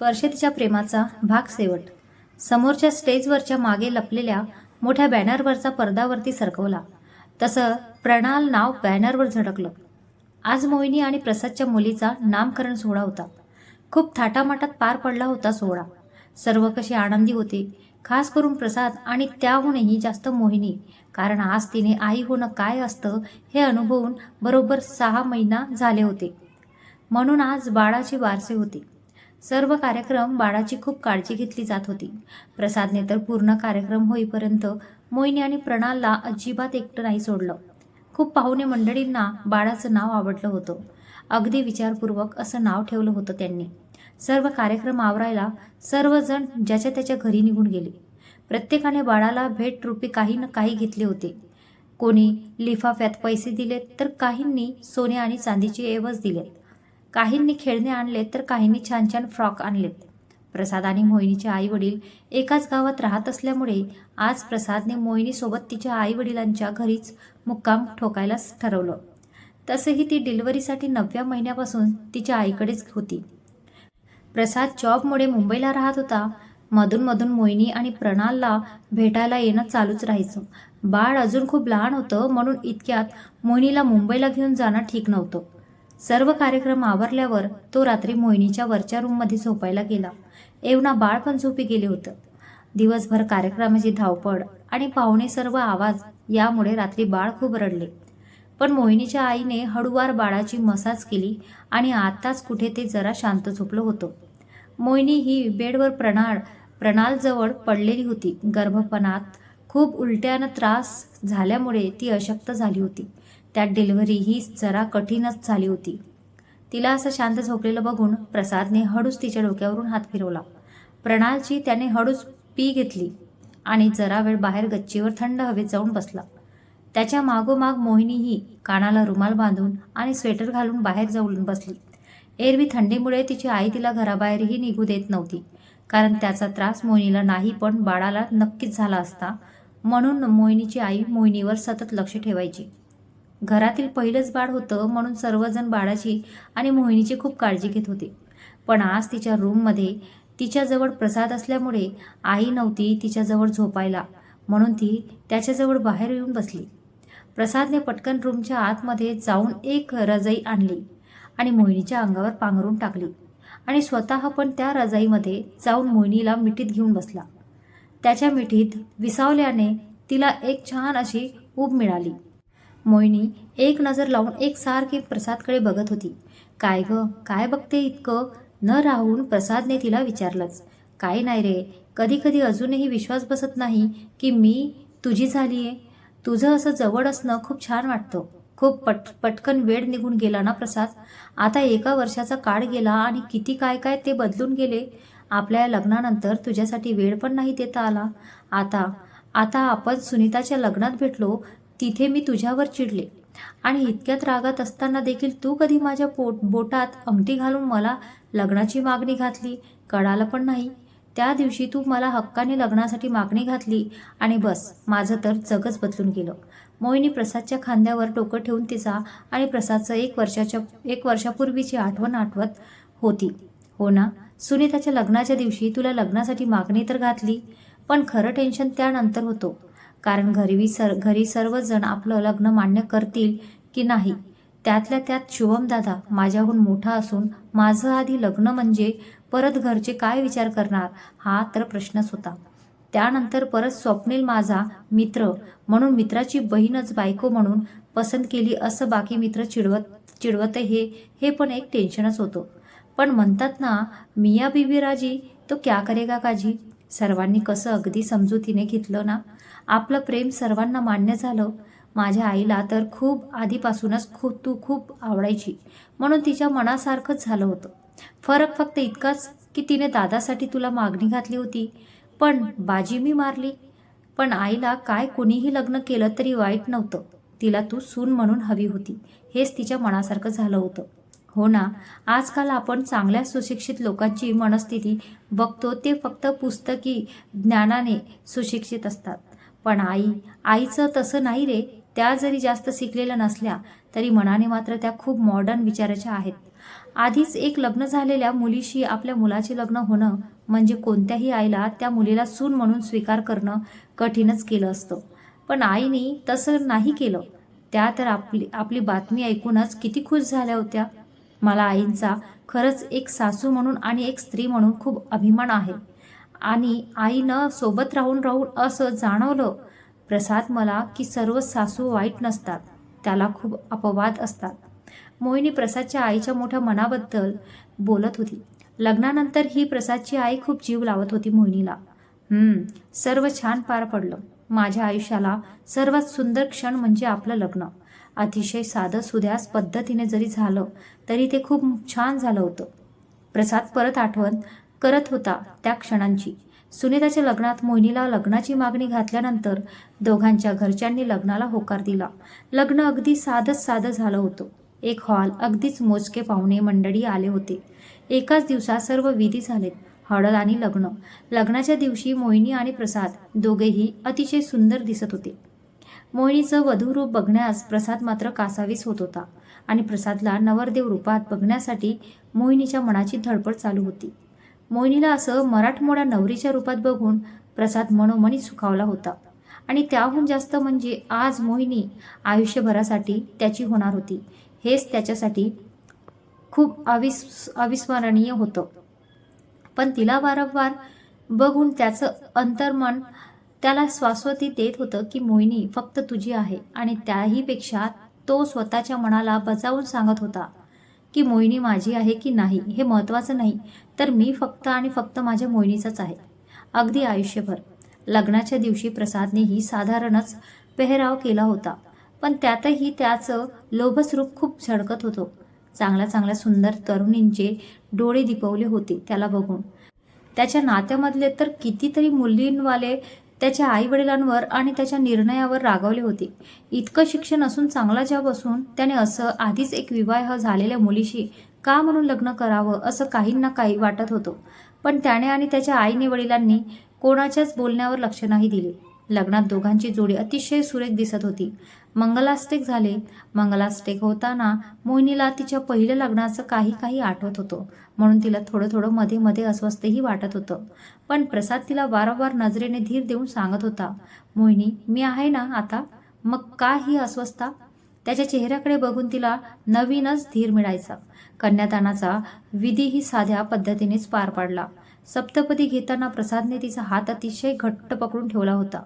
स्पर्श तिच्या प्रेमाचा भाग शेवट. समोरच्या स्टेजवरच्या मागे लपलेल्या मोठ्या बॅनरवरचा पडद्यावरती सरकवला तसं प्रणाल नाव बॅनरवर झळकलं. आज मोहिनी आणि प्रसादच्या मुलीचा नामकरण सोहळा होता. खूप थाटामाटात पार पडला होता सोहळा. सर्व कसे आनंदी होते, खास करून प्रसाद आणि त्याहूनही जास्त मोहिनी, कारण आज तिने आई होणं काय असतं हे अनुभवून बरोबर 6 महिना झाले होते. म्हणून आज बाळाची बारसे होते. सर्व कार्यक्रम बाळाची खूप काळजी घेतली जात होती. प्रसादने तर पूर्ण कार्यक्रम होईपर्यंत मोहिनी आणि प्रणालला अजिबात एकटं नाही सोडलं. खूप पाहुणे मंडळींना बाळाचं नाव आवडलं होतं. अगदी विचारपूर्वक असं नाव ठेवलं होतं त्यांनी. सर्व कार्यक्रम आवरायला सर्वजण ज्याच्या त्याच्या घरी निघून गेले. प्रत्येकाने बाळाला भेटरूपी काही ना काही घेतले होते. कोणी लिफाफ्यात पैसे दिलेत, तर काहींनी सोने आणि चांदीचे ऐवज दिलेत. काहींनी खेळणे आणलेत, तर काहींनी छान छान फ्रॉक आणलेत. प्रसाद आणि मोहिनीचे आई वडील एकाच गावात राहत असल्यामुळे आज प्रसादने मोहिनीसोबत तिच्या आई वडिलांच्या घरीच मुक्काम ठोकायलाच ठरवलं. तसंही ती डिलिव्हरीसाठी 9व्या महिन्यापासून तिच्या आईकडेच होती. प्रसाद जॉबमुळे मुंबईला राहत होता. मधून मोहिनी आणि प्रणालला भेटायला येणं चालूच राहायचं. बाळ अजून खूप लहान होतं, म्हणून इतक्यात मोहिनीला मुंबईला घेऊन जाणं ठीक नव्हतं. सर्व कार्यक्रम आवरल्यावर तो रात्री मोहिनीच्या वरच्या रूममध्ये झोपायला गेला. एवढा बाळ पण झोपी गेले होतं. दिवसभर कार्यक्रमाची धावपळ आणि पाहुणे सर्व आवाज यामुळे रात्री बाळ खूप रडले. पण मोहिनीच्या आईने हळूवार बाळाची मसाज केली आणि आताच कुठे ते जरा शांत झोपलं होतं. मोहिनी ही बेडवर प्रणालजवळ पडलेली होती. गर्भपणात खूप उलट्यानं त्रास झाल्यामुळे ती अशक्त झाली होती. त्यात डिलिव्हरी ही जरा कठीणच झाली होती. तिला असं शांत झोपलेलं बघून प्रसादने हळूच तिच्या डोक्यावरून हात फिरवला. प्रणालची त्याने हळूच पी घेतली आणि जरा वेळ बाहेर गच्चीवर थंड हवेत जाऊन बसला. त्याच्या मागोमाग मोहिनीही कानाला रुमाल बांधून आणि स्वेटर घालून बाहेर जाऊन बसली. एरवी थंडीमुळे तिची आई तिला घराबाहेरही निघू देत नव्हती, कारण त्याचा त्रास मोहिनीला नाही पण बाळाला नक्कीच झाला असता. म्हणून मोहिनीची आई मोहिनीवर सतत लक्ष ठेवायची. घरातील पहिलंच बाळ होतं, म्हणून सर्वजण बाळाची आणि मोहिनीची खूप काळजी घेत होते. पण आज तिच्या रूममध्ये तिच्याजवळ प्रसाद असल्यामुळे आई नव्हती तिच्याजवळ झोपायला, म्हणून ती त्याच्याजवळ बाहेर येऊन बसली. प्रसादने पटकन रूमच्या आतमध्ये जाऊन एक रजाई आणली आणि मोहिनीच्या अंगावर पांघरून टाकली आणि स्वतः पण त्या रजाईमध्ये जाऊन मोहिनीला मिठीत घेऊन बसला. त्याच्या मिठीत विसावल्याने तिला एक छान अशी ऊब मिळाली. मोहिनी एक नजर लावून एकसारखी प्रसादकडे बघत होती. काय ग, काय बघते इतकं? न राहून प्रसादने तिला विचारलंच. काही नाही रे, कधी कधी अजूनही विश्वास बसत नाही की मी तुझी झालीये. तुझं असं जवळ असणं खूप छान वाटतं. खूप पटकन वेळ निघून गेला ना प्रसाद. आता 1 वर्षाचा काळ गेला आणि किती काय काय ते बदलून गेले. आपल्या लग्नानंतर तुझ्यासाठी वेळ पण नाही देता आला. आता आपण सुनीताच्या लग्नात भेटलो, तिथे मी तुझ्यावर चिडले आणि इतक्यात रागात असताना देखील तू कधी माझ्या बोटात अंगठी घालून मला लग्नाची मागणी घातली, कळालं पण नाही. त्या दिवशी तू मला हक्काने लग्नासाठी मागणी घातली आणि बस, माझं तर जगच बदलून गेलं. मोहिनी प्रसादच्या खांद्यावर डोकं ठेवून तिचा आणि प्रसादचं 1 वर्षापूर्वीची आठवण आठवत होती. हो ना, सुनीताच्या लग्नाच्या दिवशी तुला लग्नासाठी मागणी तर घातली, पण खरं टेन्शन त्यानंतर होतं, कारण घरी सर्वजण आपलं लग्न मान्य करतील की नाही. त्यातल्या त्यात शुभम दादा माझ्याहून मोठा असून माझं आधी लग्न म्हणजे परत घरचे काय विचार करणार हा तर प्रश्नच होता. त्यानंतर परत स्वप्नील माझा मित्र म्हणून मित्राची बहीणच बायको म्हणून पसंत केली असं बाकी मित्र चिडवत हे पण एक टेन्शनच होतं. पण म्हणतात ना, मिया बीबी राजी तो क्या करेगा काजी. सर्वांनी कसं अगदी समजुतीने घेतलं ना. आपलं प्रेम सर्वांना मान्य झालं. माझ्या आईला तर खूप आधीपासूनच तू खूप आवडायची, म्हणून तिच्या मनासारखंच झालं होतं. फरक फक्त इतकाच की तिने दादासाठी तुला मागणी घातली होती, पण बाजी मी मारली. पण आईला काय कुणीही लग्न केलं तरी वाईट नव्हतं. तिला तू सून म्हणून हवी होती, हेच तिच्या मनासारखं झालं होतं. हो ना, आजकाल आपण चांगल्या सुशिक्षित लोकांची मनस्थिती बघतो ते फक्त पुस्तकी ज्ञानाने सुशिक्षित असतात. पण आईचं तसं नाही रे. त्या जरी जास्त शिकलेल्या नसल्या तरी मनाने मात्र त्या खूप मॉडर्न विचाराच्या आहेत. आधीच एक लग्न झालेल्या मुलीशी आपल्या मुलाचे लग्न होणं म्हणजे कोणत्याही आईला त्या मुलीला सून म्हणून स्वीकार करणं कठीणच केलं असतं. पण आईने तसं नाही केलं. त्या तर आपली आपली बातमी ऐकूनच किती खुश झाल्या होत्या. मला आईंचा खरंच एक सासू म्हणून आणि एक स्त्री म्हणून खूप अभिमान आहे. आणि आईनं सोबत राहून राहून असं जाणवलं प्रसाद मला की सर्व सासू वाईट नसतात, त्याला खूप अपवाद असतात. मोहिनी प्रसादच्या आईच्या मोठ्या मनाबद्दल बोलत होती. लग्नानंतर ही प्रसादची आई खूप जीव लावत होती मोहिनीला. सर्व छान पार पडलं. माझ्या आयुष्याला सर्वात सुंदर क्षण म्हणजे आपलं लग्न. अतिशय साधं सुध्यास पद्धतीने जरी झालं तरी ते खूप छान झालं होतं. प्रसाद परत आठवण करत होता त्या क्षणांची. सुनीताच्या लग्नात मोहिनीला लग्नाची मागणी घातल्यानंतर दोघांच्या घरच्यांनी लग्नाला होकार दिला. लग्न अगदी साधं झालं होतं. एक हॉल, अगदीच मोजके पाहुणे मंडळी आले होते. एकाच दिवसात सर्व विधी झालेत, हळद आणि लग्न. लग्नाच्या दिवशी मोहिनी आणि प्रसाद दोघेही अतिशय सुंदर दिसत होते. मोहिनीचं वधूरूप बघण्यास प्रसाद मात्र कासावीस होत होता आणि प्रसादला नवरदेव रूपात बघण्यासाठी मोहिनीच्या मनाची धडपड चालू होती. मोहिनीला असं मराठमोळ्या नवरीच्या रूपात बघून प्रसाद मनोमनी सुखावला होता. आणि त्याहून जास्त म्हणजे आज मोहिनी आयुष्यभरासाठी त्याची होणार होती. हेच त्याच्यासाठी खूप अविस्मरणीय होतं. पण तिला वारंवार बघून त्याचं अंतर्मन त्याला शाश्वती देत होतं की मोहिनी फक्त तुझी आहे. आणि त्याहीपेक्षा तो स्वतःच्या मनाला बजावून सांगत होता की मोहिनी माझी आहे की नाही हे महत्त्वाचं नाही, तर मी फक्त आणि फक्त माझ्या मोहिनीचाच आहे, अगदी आयुष्यभर. लग्नाच्या दिवशी प्रसादनेही साधारणच पेहराव केला होता, पण त्यातही त्याचं लोभस रूप खूप झळकत होतं. चांगल्या सुंदर तरुणींचे डोळे दिपवले होते त्याला बघून. त्याच्या नात्यामधले तर कितीतरी मुलींवाले त्याच्या आईवडिलांवर आणि त्याच्या निर्णयावर रागावले होते. इतकं शिक्षण असून, चांगला जॉब असून त्याने असं आधीच एक विवाह झालेल्या मुलीशी का म्हणून लग्न करावं असं काहींना काही वाटत होतं. पण त्याने आणि त्याच्या आईने वडिलांनी कोणाच्याच बोलण्यावर लक्ष नाही दिले. लग्नात दोघांची जोडी अतिशय सुरेख दिसत होती. मंगलाष्टक झाले. मंगलाष्टक होताना मोहिनीला तिच्या पहिल्या लग्नाचं काही आठवत होतं, म्हणून तिला थोडं मध्ये मध्ये अस्वस्थही वाटत होतं. पण प्रसाद तिला वारंवार नजरेने धीर देऊन सांगत होता, मोहिनी मी आहे ना आता, मग का ही अस्वस्थता? त्याच्या चेहऱ्याकडे बघून तिला नवीनच धीर मिळायचा. कन्यादानाचा विधीही साध्या पद्धतीनेच पार पडला. सप्तपदी घेताना प्रसादने तिचा हात अतिशय घट्ट पकडून ठेवला होता.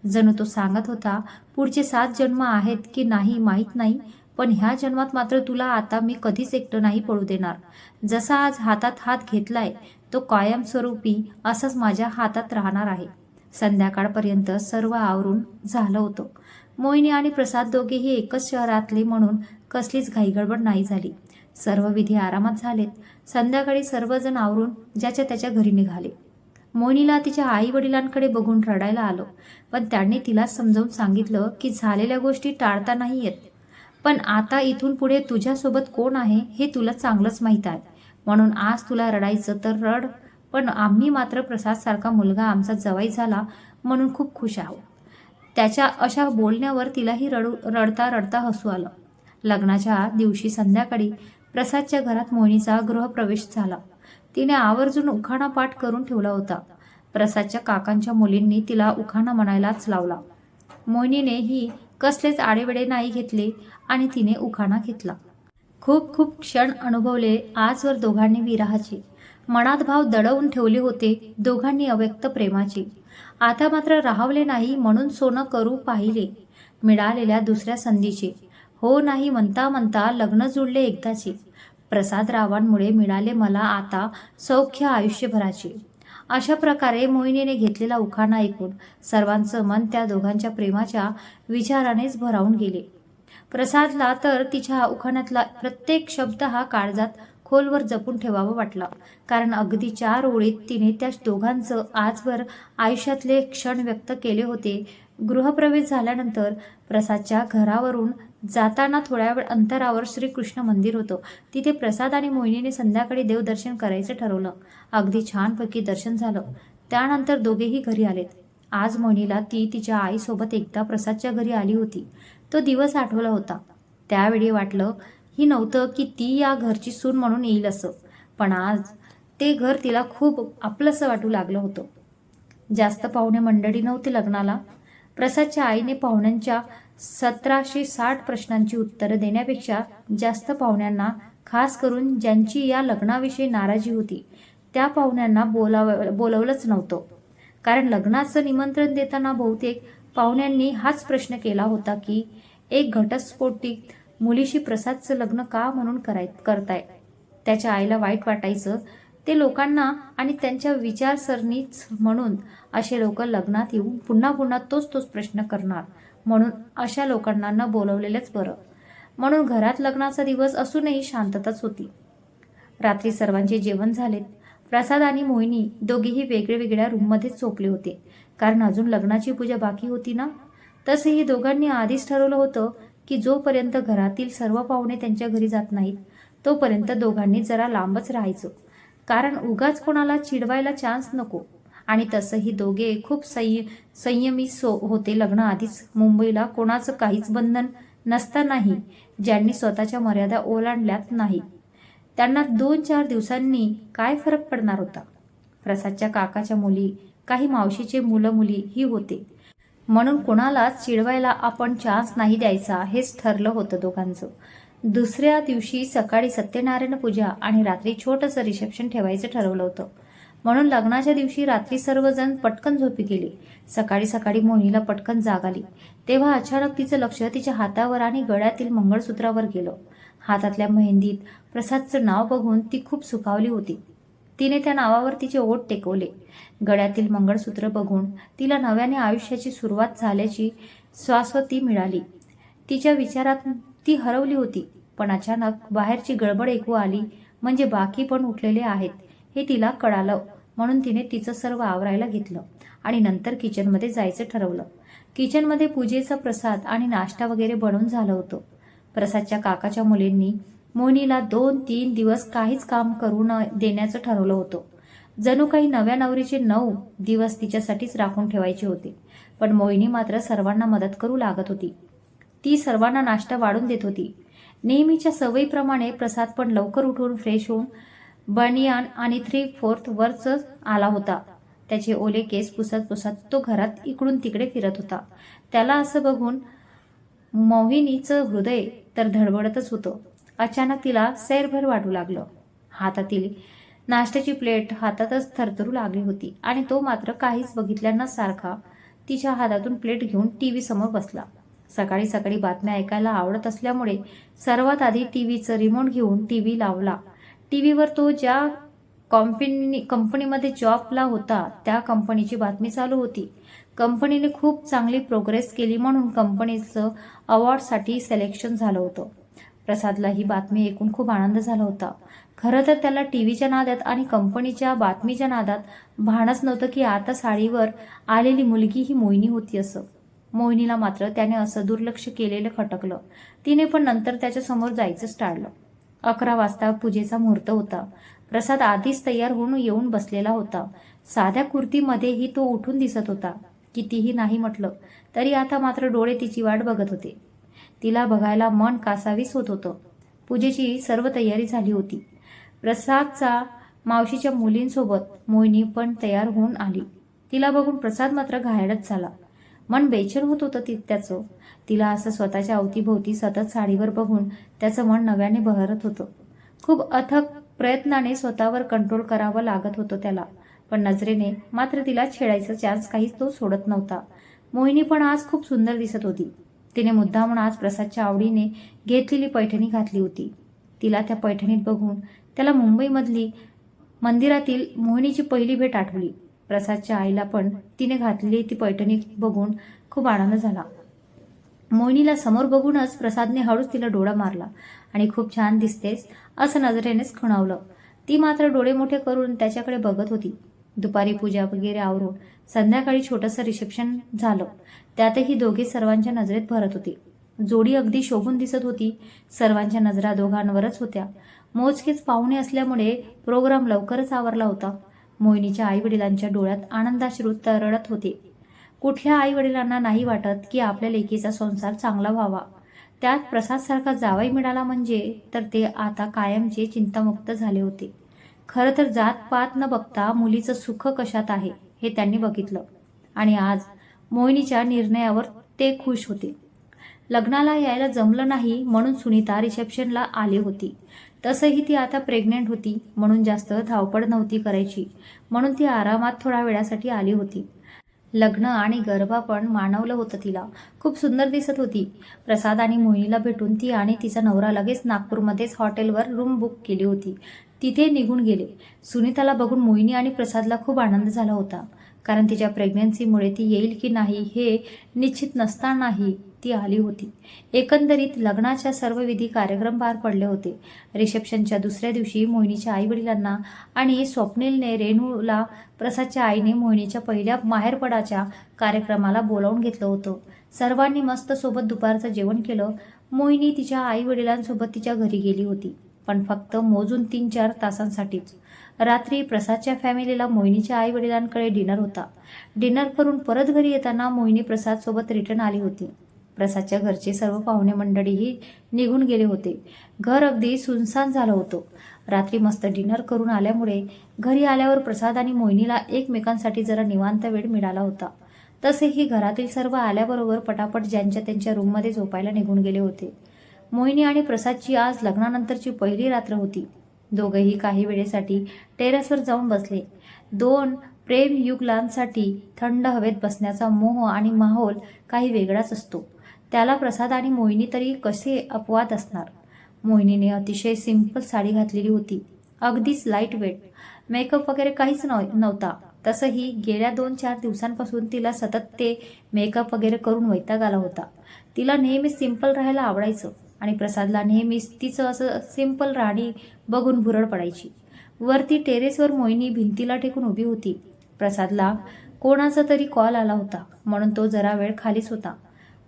जणू तो सांगत होता, पुढचे 7 जन्म आहेत की नाही माहीत नाही, पण ह्या जन्मात मात्र तुला आता मी कधीच एकटं नाही पडू देणार. जसा आज हातात हात घेतलाय तो कायमस्वरूपी असंच माझ्या हातात राहणार आहे. संध्याकाळपर्यंत सर्व आवरून झालं होतं. मोहिनी आणि प्रसाद दोघेही एकच शहरातले म्हणून कसलीच घाईगडबड नाही झाली. सर्व विधी आरामात झालेत. संध्याकाळी सर्वजण आवरून ज्याच्या त्याच्या घरी निघाले. मोहिनीला तिच्या आई वडिलांकडे बघून रडायला आलं, पण त्यांनी तिला समजावून सांगितलं की झालेल्या गोष्टी टाळता नाही येत, पण आता इथून पुढे तुझ्यासोबत कोण आहे हे तुला चांगलंच माहीत आहे, म्हणून आज तुला रडायचं तर रड, पण आम्ही मात्र प्रसादसारखा मुलगा आमचा जवाई झाला म्हणून खूप खुश आहोत. त्याच्या अशा बोलण्यावर तिलाही रडता हसू आलं. लग्नाच्या दिवशी संध्याकाळी प्रसादच्या घरात मोहिनीचा गृहप्रवेश झाला. तिने आवर्जून उखाणा पाठ करून ठेवला होता. प्रसादच्या काकांच्या मुलींनी तिला उखाणा म्हणायलाच लावला. मोहिनीनेही कसलेच आडेवेडे नाही घेतले आणि तिने उखाणा घेतला. खूप क्षण अनुभवले आजवर दोघांनी विरहाचे. मनात भाव दडवून ठेवले होते दोघांनी अव्यक्त प्रेमाचे. आता मात्र राहवले नाही म्हणून सोनं करू पाहिले मिळालेल्या दुसऱ्या संधीचे. हो नाही म्हणता लग्न जुळले एकदाचे. प्रसादरावांमुळे मिळाले मला आता सौख्य आयुष्यभराचे. अशा प्रकारे मोहिनीने घेतलेला उखाणा ऐकून सर्वांचं मन त्या दोघांच्या प्रेमाच्या विचारानेच भरावून गेले. प्रसादला तर तिच्या उखाण्यातला प्रत्येक शब्द हा काळजात खोलवर जपून ठेवावा वाटला, कारण अगदी 4 ओळीत तिने त्या दोघांचं आजवर आयुष्यातले क्षण व्यक्त केले होते. गृहप्रवेश झाल्यानंतर प्रसादच्या घरावरून जाताना थोड्या वेळ अंतरावर श्रीकृष्ण मंदिर होतं. तिथे प्रसाद आणि मोहिनीने संध्याकाळी देवदर्शन करायचं ठरवलं. अगदी छानपैकी दर्शन झालं. त्यानंतर दोघेही घरी आलेत. आज मोहिनीला ती तिच्या आईसोबत एकदा प्रसादच्या घरी आली होती. तो दिवस आठवला होता. त्यावेळी वाटलं ही नव्हतं की ती या घरची सून म्हणून येईल असं, पण आज ते घर तिला खूप आपलंसं वाटू लागलं होतं. जास्त पाहुणे मंडळी नव्हती लग्नाला. प्रसादच्या आईने पाहुण्यांच्या 1760 प्रश्नांची उत्तरं देण्यापेक्षा जास्त पाहुण्यांना, खास करून ज्यांची या लग्नाविषयी नाराजी होती, त्या पाहुण्यांना बोलवलंच नव्हतं. कारण लग्नाचं निमंत्रण देताना बहुतेक पाहुण्यांनी हाच प्रश्न केला होता की एक घटस्फोटित मुलीशी प्रसादचं लग्न का म्हणून करताय. त्याच्या आईला वाईट वाटायचं ते लोकांना आणि त्यांच्या विचारसरणीच म्हणून असे लोक लग्नात येऊन पुन्हा पुन्हा तोच तोच प्रश्न करणार, म्हणून अशा लोकांना न बोलवलेलंच बरं. म्हणून घरात लग्नाचा दिवस असूनही शांतताच होती. रात्री सर्वांचे जेवण झालेत. प्रसाद आणि मोहिनी दोघेही वेगळ्या रूममध्येच झोपले होते, कारण अजून लग्नाची पूजा बाकी होती ना. तसेही दोघांनी आधीच ठरवलं होतं की जोपर्यंत घरातील सर्व पाहुणे त्यांच्या घरी जात नाहीत तोपर्यंत दोघांनी जरा लांबच राहायचं, कारण उगाच कोणाला चिडवायला चान्स नको. आणि तसंही दोघे खूप संयमी होते. लग्न आधीच मुंबईला कोणाचं काहीच बंधन नसतानाही ज्यांनी स्वतःच्या मर्यादा ओलांडल्यात नाही त्यांना 2-4 दिवसांनी काय फरक पडणार होता. प्रसादच्या काकाच्या मुली, काही मावशीचे मुलं मुली ही होते, म्हणून कोणालाच चिडवायला आपण चान्स नाही द्यायचा हेच ठरलं होतं दोघांचं. दुसऱ्या दिवशी सकाळी सत्यनारायण पूजा आणि रात्री छोटंसं रिसेप्शन ठेवायचं ठरवलं होतं. म्हणून लग्नाच्या दिवशी रात्री सर्वजण पटकन झोपी गेले. सकाळी सकाळी मोहिनीला पटकन जाग आली तेव्हा अचानक तिचं लक्ष तिच्या हातावर आणि गळ्यातील मंगळसूत्रावर गेलं. हातातल्या मेहंदीत प्रसादचं नाव बघून ती खूप सुखावली होती. तिने त्या नावावर तिचे ओठ टेकवले. गळ्यातील मंगळसूत्र बघून तिला नव्याने आयुष्याची सुरुवात झाल्याची शाश्वती मिळाली. तिच्या विचारात ती हरवली होती, पण अचानक बाहेरची गडबड ऐकू आली. म्हणजे बाकी पण उठलेले आहेत हे तिला कळालं. म्हणून तिने तिचं सर्व आवरायला घेतलं आणि नंतर किचनमध्ये जायचं ठरवलं. किचनमध्ये पूजेचा प्रसाद आणि नाश्ता वगैरे बनवून झालं होतं. प्रसादच्या काकाच्या मुलींनी मोहिनीला 2-3 दिवस काहीच काम करू न देण्याचं ठरवलं होतं. जणू काही नव्या नवरीचे 9 दिवस तिच्यासाठीच राखून ठेवायचे होते. पण मोहिनी मात्र सर्वांना मदत करू लागत होती. ती सर्वांना नाश्ता वाढून देत होती. नेहमीच्या सवयीप्रमाणे प्रसाद पण लवकर उठून फ्रेश होऊन बनियान आणि 3/4 वरच आला होता. त्याचे ओले केस पुसत तो घरात इकडून तिकडे फिरत होता. त्याला असं बघून मोहिनीचं हृदय तर धडधडतच होतं. अचानक तिला सैरभर वाटू लागलं. हातातील नाश्त्याची प्लेट हातातच थरथरू लागली होती आणि तो मात्र काहीच बघितल्यानं सारखा तिच्या हातातून प्लेट घेऊन टीव्ही समोर बसला. सकाळी सकाळी बातम्या ऐकायला आवडत असल्यामुळे सर्वात आधी टीव्हीचं रिमोट घेऊन टीव्ही लावला. टीव्हीवर तो ज्या कंपनीमध्ये जॉबला होता त्या कंपनीची बातमी चालू होती. कंपनीने खूप चांगली प्रोग्रेस केली म्हणून कंपनीचं अवॉर्डसाठी सिलेक्शन झालं होतं. प्रसादला ही बातमी ऐकून खूप आनंद झाला होता. खरं तर त्याला टीव्हीच्या नादात आणि कंपनीच्या बातमीच्या नादात भानच नव्हतं की आता साडीवर आलेली मुलगी ही मोहिनी होती असं. मोहिनीला मात्र त्याने असं दुर्लक्ष केलेलं खटकलं. तिने पण नंतर त्याच्या समोर जायचंच टाळलं. 11 वाजता पूजेचा मुहूर्त होता. प्रसाद आधीच तयार होऊन येऊन बसलेला होता. साध्या कुर्तीमध्येही तो उठून दिसत होता. कितीही नाही म्हटलं तरी आता मात्र डोळे तिची वाट बघत होते. तिला बघायला मन कासावीस होत होतं. पूजेची सर्व तयारी झाली होती. प्रसादचा मावशीच्या मुलींसोबत मोहिनी पण तयार होऊन आली. तिला बघून प्रसाद मात्र घायाळच झाला. मन बेचैन होत होतं त्याचं. तिला असं स्वतःच्या अवतीभोवती सतत साडीवर बघून त्याचं मन नव्याने बहरत होतं. खूप अथक प्रयत्नाने स्वतःवर कंट्रोल करावं लागत होतं त्याला, पण नजरेने मात्र तिला छेडायचा चान्स काहीच तो सोडत नव्हता. मोहिनी पण आज खूप सुंदर दिसत होती. तिने मुद्दामून आज प्रसादच्या आवडीने घेतलेली पैठणी घातली होती. तिला त्या पैठणीत बघून त्याला मुंबईमधली मंदिरातील मोहिनीची पहिली भेट आठवली. प्रसादच्या आईला पण तिने घातलेली ती पैठणी बघून खूप आनंद झाला. मोहिनीला समोर बघूनच प्रसादने हळूच तिला डोळा मारला आणि खूप छान दिसतेस असं नजरेनेच खुणावलं. ती मात्र डोळे मोठे करून त्याच्याकडे बघत होती. दुपारी पूजा वगैरे आवरून संध्याकाळी छोटंसं रिसेप्शन झालं. त्यातही दोघे सर्वांच्या नजरेत भरत होते. जोडी अगदी शोभून दिसत होती. सर्वांच्या नजरा दोघांवरच होत्या. मोजकेच पाहुणे असल्यामुळे प्रोग्राम लवकरच आवरला होता. मोहिनीच्या आई वडिलांच्या डोळ्यात आनंदाश्रू तरळत होते. कुठल्या आई वडिलांना नाही वाटत की आपल्या लेकीचा संसार चांगला व्हावा. त्यात प्रसादसारखा जावई मिळाला म्हणजे तर ते आता कायमचे चिंतामुक्त झाले होते. खरं तर जात-पात न बघता मुलीचं सुख कशात आहे हे त्यांनी बघितलं आणि आज मोहिनीच्या निर्णयावर ते खुश होते. लग्नाला यायला जमलं नाही म्हणून सुनीता रिसेप्शनला आली होती. तसंही ती आता प्रेग्नेंट होती म्हणून जास्त धावपळ नव्हती करायची, म्हणून ती आरामात थोड्या वेळासाठी आली होती. लग्न आणि गरबा पण मानवलं होतं तिला. खूप सुंदर दिसत होती. प्रसाद आणि मोहिनीला भेटून ती आणि तिचा नवरा लगेच नागपूरमध्येच हॉटेलवर रूम बुक केली होती. तिथे निघून गेले. सुनीताला बघून मोहिनी आणि प्रसादला खूप आनंद झाला होता, कारण तिच्या प्रेग्नन्सीमुळे ती येईल की नाही हे निश्चित नसतानाही ती आली होती. एकंदरीत लग्नाच्या सर्व विधी कार्यक्रम पार पडले होते. रिसेप्शनच्या दुसऱ्या दिवशी मोहिनीच्या आईवडिलांना आणि स्वप्नीलने रेणूला प्रसादच्या आईने मोहिनीच्या पहिल्या माहेरपडाच्या कार्यक्रमाला बोलावून घेतलं होतं. सर्वांनी मस्त सोबत दुपारचं जेवण केलं. मोहिनी तिच्या आईवडिलांसोबत तिच्या घरी गेली होती, पण फक्त मोजून 3-4 तासांसाठीच. रात्री प्रसादच्या फॅमिलीला मोहिनीच्या आईवडिलांकडे डिनर होता. डिनर करून परत घरी येताना मोहिनी प्रसादसोबत रिटर्न आली होती. प्रसादच्या घरचे सर्व पाहुणे मंडळीही निघून गेले होते. घर अगदी सुनसान झालं होतं. रात्री मस्त डिनर करून आल्यामुळे घरी आल्यावर प्रसाद आणि मोहिनीला एकमेकांसाठी जरा निवांत वेळ मिळाला होता. तसेही घरातील सर्व आल्याबरोबर पटापट ज्यांच्या त्यांच्या रूममध्ये झोपायला निघून गेले होते. मोहिनी आणि प्रसादची आज लग्नानंतरची पहिली रात्र होती. दोघेही काही वेळेसाठी टेरेसवर जाऊन बसले. 2 प्रेमयुगलांसाठी थंड हवेत बसण्याचा मोह आणि माहोल काही वेगळाच असतो. त्याला प्रसाद आणि मोहिनी तरी कसे अपवाद असणार. मोहिनीने अतिशय सिंपल साडी घातलेली होती, अगदीच लाईट वेट. मेकअप वगैरे काहीच नव्हता. तसंही गेल्या 2-4 दिवसांपासून तिला सतत ते मेकअप वगैरे करून वैताग आला होता. तिला नेहमीच सिंपल राहायला आवडायचं आणि प्रसादला नेहमीच तिचं असं सिंपल राहणी बघून भुरळ पडायची. वरती टेरेसवर मोहिनी भिंतीला टेकून उभी होती. प्रसादला कोणाचा तरी कॉल आला होता म्हणून तो जरा वेळ खालीच होता.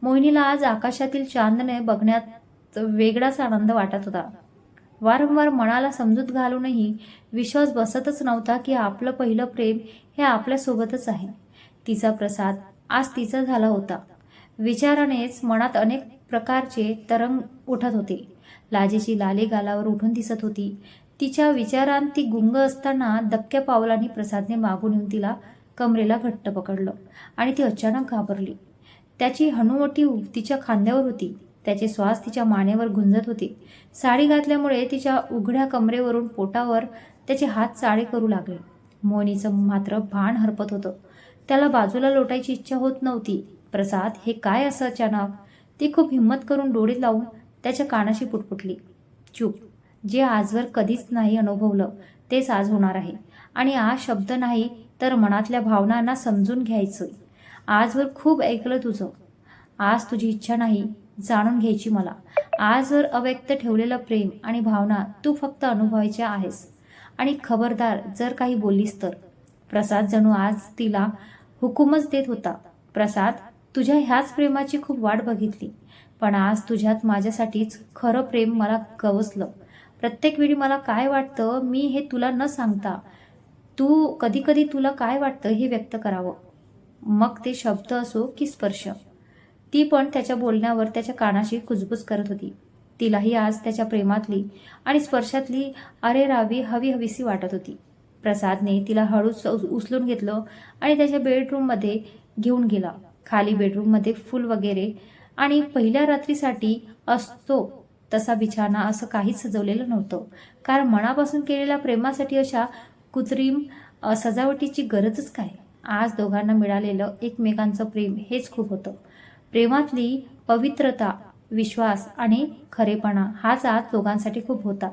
मोहिनीला आज आकाशातील चांदणे बघण्यात वेगळाच आनंद वाटत होता. वारंवार मनाला समजूत घालूनही विश्वास बसतच नव्हता की आपलं पहिलं प्रेम हे आपल्यासोबतच आहे. तिचा प्रसाद आज तिचा झाला होता. विचारानेच मनात अनेक प्रकारचे तरंग उठत होते. लाजेची लाली गालावर उठून दिसत होती. तिच्या विचारांत ती गुंग असताना दबक्या पावलांनी प्रसादने मागून येऊन तिला कमरेला घट्ट पकडलं आणि ती अचानक घाबरली. त्याची हनुवटी तिच्या खांद्यावर होती. त्याचे श्वास तिच्या मानेवर गुंजत होते. साडी घातल्यामुळे तिच्या उघड्या कमरेवरून पोटावर त्याचे हात चाळे करू लागले. मोहिनीचं मात्र भान हरपत होतं. त्याला बाजूला लोटायची इच्छा होत नव्हती. प्रसाद, हे काय असं अचानक? ती खूप हिंमत करून डोळे लावून त्याच्या कानाशी पुटपुटली. चूप. जे आजवर कधीच नाही अनुभवलं तेच आज होणार आहे. आणि आज शब्द नाही तर मनातल्या भावनांना समजून घ्यायचं. आजवर खूप ऐकलं तुझं. आज तुझी इच्छा नाही जाणून घ्यायची मला. आजवर अव्यक्त ठेवलेलं प्रेम आणि भावना तू फक्त अनुभवायच्या आहेस. आणि खबरदार जर काही बोललीस तर. प्रसाद जणू आज तिला हुकूमच देत होता. प्रसाद, तुझ्या ह्याच प्रेमाची खूप वाट बघितली, पण आज तुझ्यात माझ्यासाठीच खरं प्रेम मला गवसलं. प्रत्येक वेळी मला काय वाटतं मी हे तुला न सांगता तू कधी कधी तुला काय वाटतं हे व्यक्त करावं, मग ते शब्द असो की स्पर्श. ती पण त्याच्या बोलण्यावर त्याच्या कानाशी कुजबुज करत होती. तिलाही आज त्याच्या प्रेमातली आणि स्पर्शातली अरेरावी हवी हवीसी वाटत होती. प्रसादने तिला हळूच उचलून घेतलं आणि त्याच्या बेडरूममध्ये घेऊन गेला. खाली बेडरूममध्ये फुल वगैरे आणि पहिल्या रात्रीसाठी असतो तसा बिछाना असं काहीच सजवलेलं नव्हतं, कारण मनापासून केलेल्या प्रेमासाठी अशा कृत्रिम सजावटीची गरजच काय. आज दोघांना मिळालेलं एकमेकांचं प्रेम हेच खूप होतं. प्रेमातली पवित्रता, विश्वास आणि खरेपणा हाच आज दोघांसाठी खूप होता.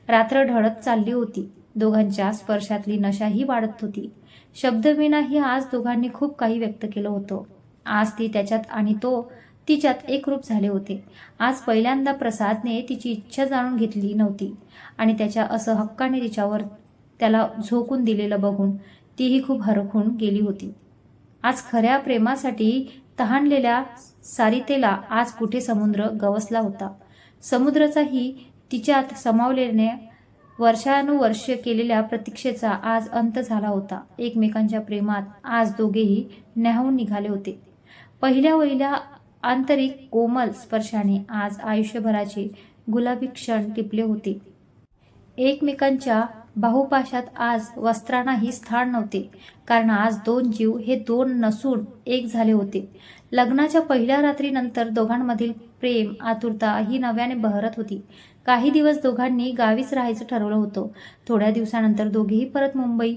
रात्र ढळत चालली होती. दोघांच्या स्पर्शातली नशाही वाढत होती. शब्दविनाही आज दोघांनी खूप काही व्यक्त केलं होतं. आज ती त्याच्यात आणि तो तिच्यात एकरूप झाले होते. आज पहिल्यांदा प्रसादने तिची इच्छा जाणून घेतली नव्हती आणि त्याच्या असं हक्काने तिच्यावर त्याला झोकून दिलेलं बघून तीही खूप हरखून गेली होती. आज खऱ्या प्रेमासाठी तहानलेल्या सारितेला आज कुठे समुद्र गवसला होता. समुद्राचाही तिच्यात समावलेल्या वर्षानुवर्ष केलेल्या प्रतीक्षेचा आज अंत झाला होता. एकमेकांच्या प्रेमात आज दोघेही न्याहून निघाले होते. पहिल्या आंतरिक कोमल स्पर्शाने आज आयुष्यभराचे गुलाबी क्षण टिपले होते. एकमेकांच्या बाहुपाशात आज वस्त्रांनाही स्थान नव्हते, कारण आज दोन जीव हे दोन नसून एक झाले होते. लग्नाच्या पहिल्या रात्रीनंतर दोघांमधील प्रेम आतुरता ही नव्याने बहरत होती. काही दिवस दोघांनी गावीच राहायचं ठरवलं होतं. थोड्या दिवसानंतर दोघेही परत मुंबई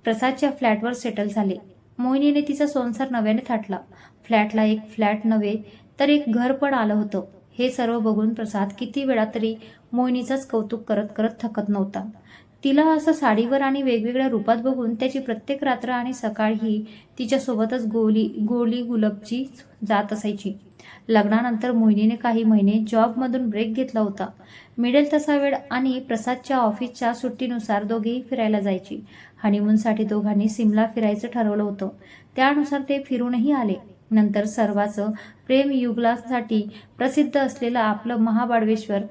प्रसादच्या फ्लॅटवर सेटल झाले. मोहिनीने तिचा संसार नव्याने थाटला. फ्लॅटला एक फ्लॅट नव्हे तर एक घर पण आलं होतं. हे सर्व बघून प्रसाद किती वेळा तरी मोहिनीचंच कौतुक करत करत थकत नव्हता. तिला असं साडीवर आणि वेगवेगळ्या रूपात बघून त्याची प्रत्येक रात्र आणि सकाळही तिच्यासोबतच गोली गुलाबची जात असायची. लग्नानंतर मोहिनीने काही महिने जॉबमधून ब्रेक घेतला होता. मिळेल तसा वेळ आणि प्रसादच्या ऑफिसच्या सुट्टीनुसार दोघेही फिरायला जायची. हनीमूनसाठी दोघांनी सिमला फिरायचं ठरवलं होतं. त्यानुसार ते फिरूनही आले. नंतर सर्वांचं प्रेम युगलासाठी प्रसिद्ध असलेलं आपलं महाबळेश्वर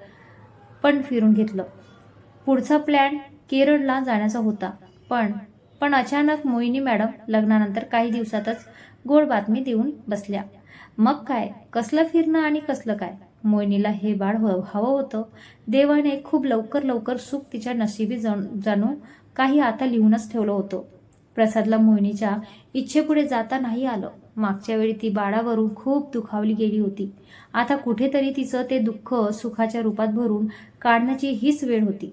पण फिरून घेतलं. पुढचा प्लॅन केरळला जाण्याचा होता. पण अचानक मोहिनी मॅडम लग्नानंतर काही दिवसातच गोड बातमी देऊन बसल्या. मग काय, कसलं फिरणं आणि कसलं काय? मोहिनीला हे बाळ हवं होतं. देवाने खूप लवकर सुख तिच्या नशिबी जाणू काही आता लिहूनच ठेवलं होतं. प्रसादला मोहिनीच्या इच्छेपुढे जाता नाही आलं. मागच्या वेळी ती बाळावरून खूप दुखावली गेली होती. आता कुठेतरी तिचं ते दुःख सुखाच्या रूपात भरून काढण्याची हीच वेळ होती.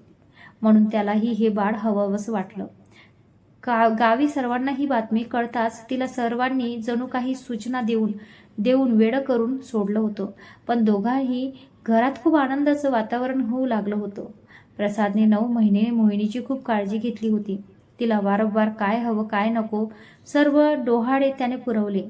म्हणून त्यालाही हे बाळ हवंसं वाटलं. गावी सर्वांना ही बातमी कळताच तिला सर्वांनी जणू काही सूचना देऊन वेडं करून सोडलं होतं. पण दोघांही घरात खूप आनंदाचं वातावरण होऊ लागलं होतं. प्रसादने 9 महिने मोहिनीची खूप काळजी घेतली होती. तिला वारंवार काय हवं काय नको सर्व डोहाळे त्याने पुरवले.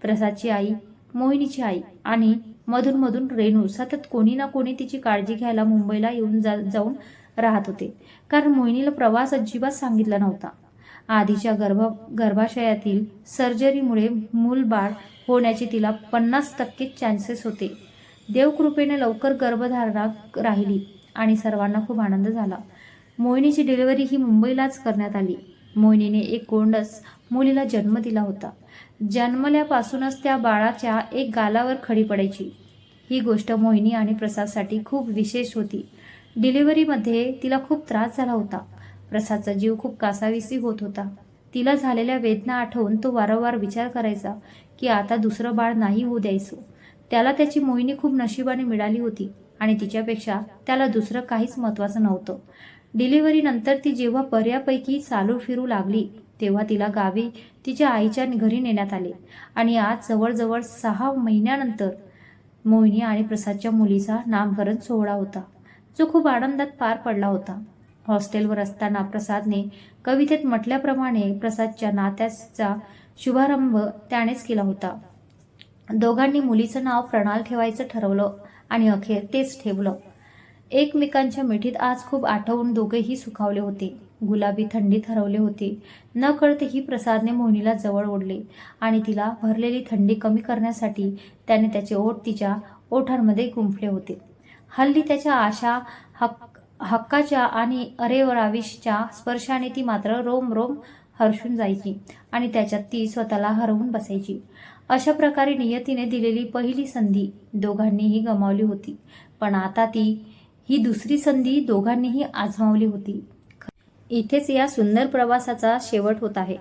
प्रसादची आई, मोहिनीची आई आणि मधून रेणू सतत कोणी ना कोणी तिची काळजी घ्यायला मुंबईला येऊन जाऊन राहत होते, कारण मोहिनीला प्रवास अजिबात सांगितला नव्हता. आधीच्या गर्भाशयातील सर्जरीमुळे मूलबाळ होण्याचे तिला 50% चान्सेस होते. देवकृपेने लवकर गर्भधारणा राहिली आणि सर्वांना खूप आनंद झाला. मोहिनीची डिलिव्हरी ही मुंबईलाच करण्यात आली. मोहिनीने एक गोंडस मुलीला जन्म दिला होता. जन्मल्यापासूनच त्या बाळाच्या एक गालावर खडी पडायची. ही गोष्ट मोहिनी आणि प्रसादसाठी खूप विशेष होती. डिलिव्हरीमध्ये तिला खूप त्रास झाला होता. प्रसादचा जीव खूप कासावीसी होत होता. तिला झालेल्या वेदना आठवून तो वारंवार विचार करायचा की आता दुसरं बाळ नाही होऊ द्यायचं. त्याला त्याची मोहिनी खूप नशिबाने मिळाली होती आणि तिच्यापेक्षा त्याला दुसरं काहीच महत्त्वाचं नव्हतं. डिलिव्हरीनंतर ती जेव्हा बऱ्यापैकी चालू फिरू लागली तेव्हा तिला गावी तिच्या आईच्या घरी नेण्यात आले आणि आज जवळजवळ 6 महिन्यानंतर मोहिनी आणि प्रसादच्या मुलीचा नामकरण सोहळा होता, जो खूप आनंदात पार पडला होता. हॉस्टेलवर असताना प्रसादने कवितेत म्हटल्याप्रमाणे प्रसादच्या नात्याचा शुभारंभ त्यानेच केला होता. दोघांनी मुलीचं नाव प्रणाल ठेवायचं ठरवलं आणि अखेर तेच ठेवलं. एकमेकांच्या मिठीत आज खूप आठवून दोघेही सुखावले होते. गुलाबी थंडीत हरवले होते. न कळतेही प्रसादने मोहिनीला जवळ ओढले आणि तिला भरलेली थंडी कमी करण्यासाठी त्याने त्याचे ओठ तिच्या ओठांमध्ये गुंफले होते. हल्ली त्याच्या आशा हक्काच्या आणि अरेराविशच्या स्पर्शाने ती मात्र रोम हर्षून जायची आणि त्याच्यात ती स्वतःला हरवून बसायची. अशा प्रकारे नियतीने दिलेली पहिली संधी दोघांनीही गमावली होती. पण आता ही दुसरी संधी दोघांनीही आजमावली होती. इथेच या सुंदर प्रवासाचा शेवट होत आहे.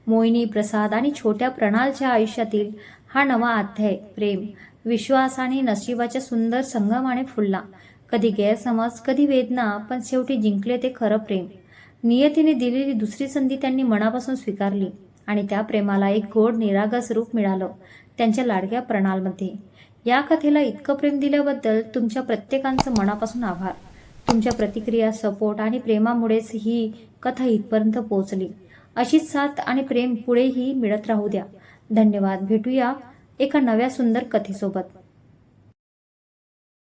मोहिनी, प्रसाद आणि छोट्या प्रणालच्या आयुष्यातील हा नवा अध्याय प्रेम, विश्वास आणि नशिबाच्या सुंदर संगमाने फुलला. कधी गैरसमज, कधी वेदना, पण शेवटी जिंकले ते खरं प्रेम. नियतीने दिलेली दुसरी संधी त्यांनी मनापासून स्वीकारली आणि त्या प्रेमाला एक गोड निरागस रूप मिळालं त्यांच्या लाडक्या प्रणालमध्ये. या कथेला इतकं प्रेम दिल्याबद्दल तुमच्या प्रत्येकांचं मनापासून आभार. तुमच्या प्रतिक्रिया, सपोर्ट आणि प्रेमामुळेच ही कथा इथपर्यंत पोहोचली. अशीच साथ आणि प्रेम पुढेही मिळत राहू द्या. धन्यवाद. भेटूया एका नव्या सुंदर कथेसोबत.